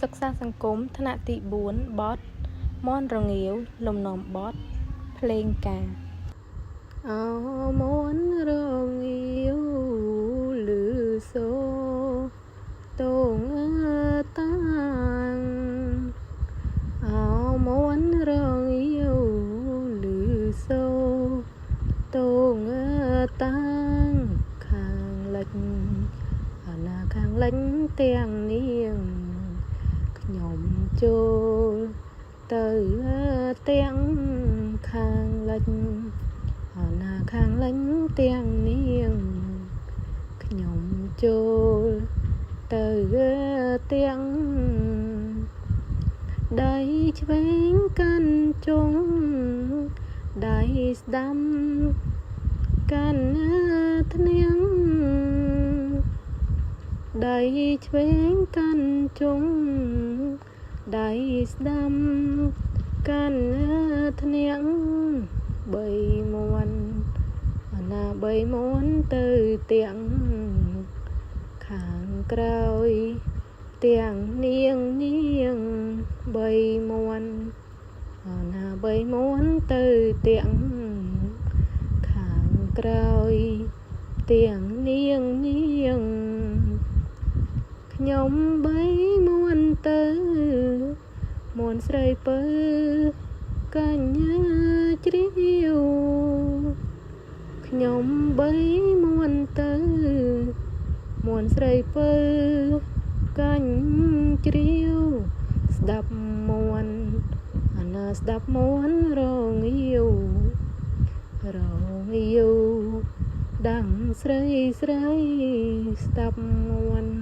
សិក្សាសង្គមថ្នាក់ទី4បទមន់រងាវលំនាំបទភ្លេងការអោមន់រងាវលឺសូតងតាំងអោមន់រងាវលឺសូតងតាំងខាងលិចណាខាងលិចទាំងនាងខ្ញុំចូលទៅទាំងខាងលិចណាខាងលិចទាំងនាងខ្ញុំចូលទៅទាំងដៃឆ្វេងកាន់ជង់ដៃស្ដាំកាន់ធ្នាងដៃឆ្វេងកាន់ជង់ដៃស្ដាំកាន់ធ្នាងបីមាន់ណាបីមាន់ទៅទាំងខាងក្រោយទាំងនាងបីមាន់ណាបីមាន់ទៅទាំងខាងក្រោយទាំងនាងខ្ញុំបីមាន់ទៅមាន់ស្រីពើកញ្ញាជ្រាវខ្ញុំបីមាន់ទៅមាន់ស្រីពើកញ្ញាជ្រាវស្ដាប់មាន់ណាស្ដាប់មាន់រងាវដាំងស្រីស្ដាប់មាន់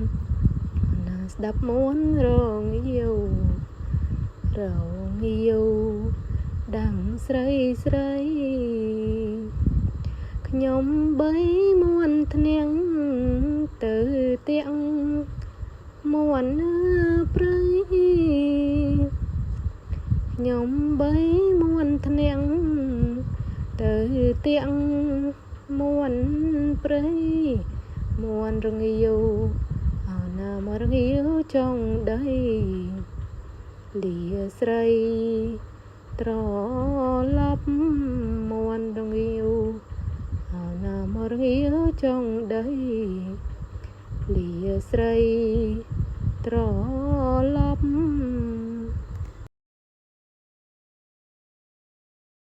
ណាស្ដាប់មាន់រងាវដាំងស្រីខ្ញុំបីមាន់ធ្នាងទៅទាំងមាន់ព្រៃខ្ញុំបីមាន់ធ្នាងទៅទាំងមាន់ព្រៃមាន់រងាវណាមករងាវចង់ដីលាស្រីត្រឡប់មាន់រងាវណាមករងាវចង់ដីលាស្រីត្រឡប់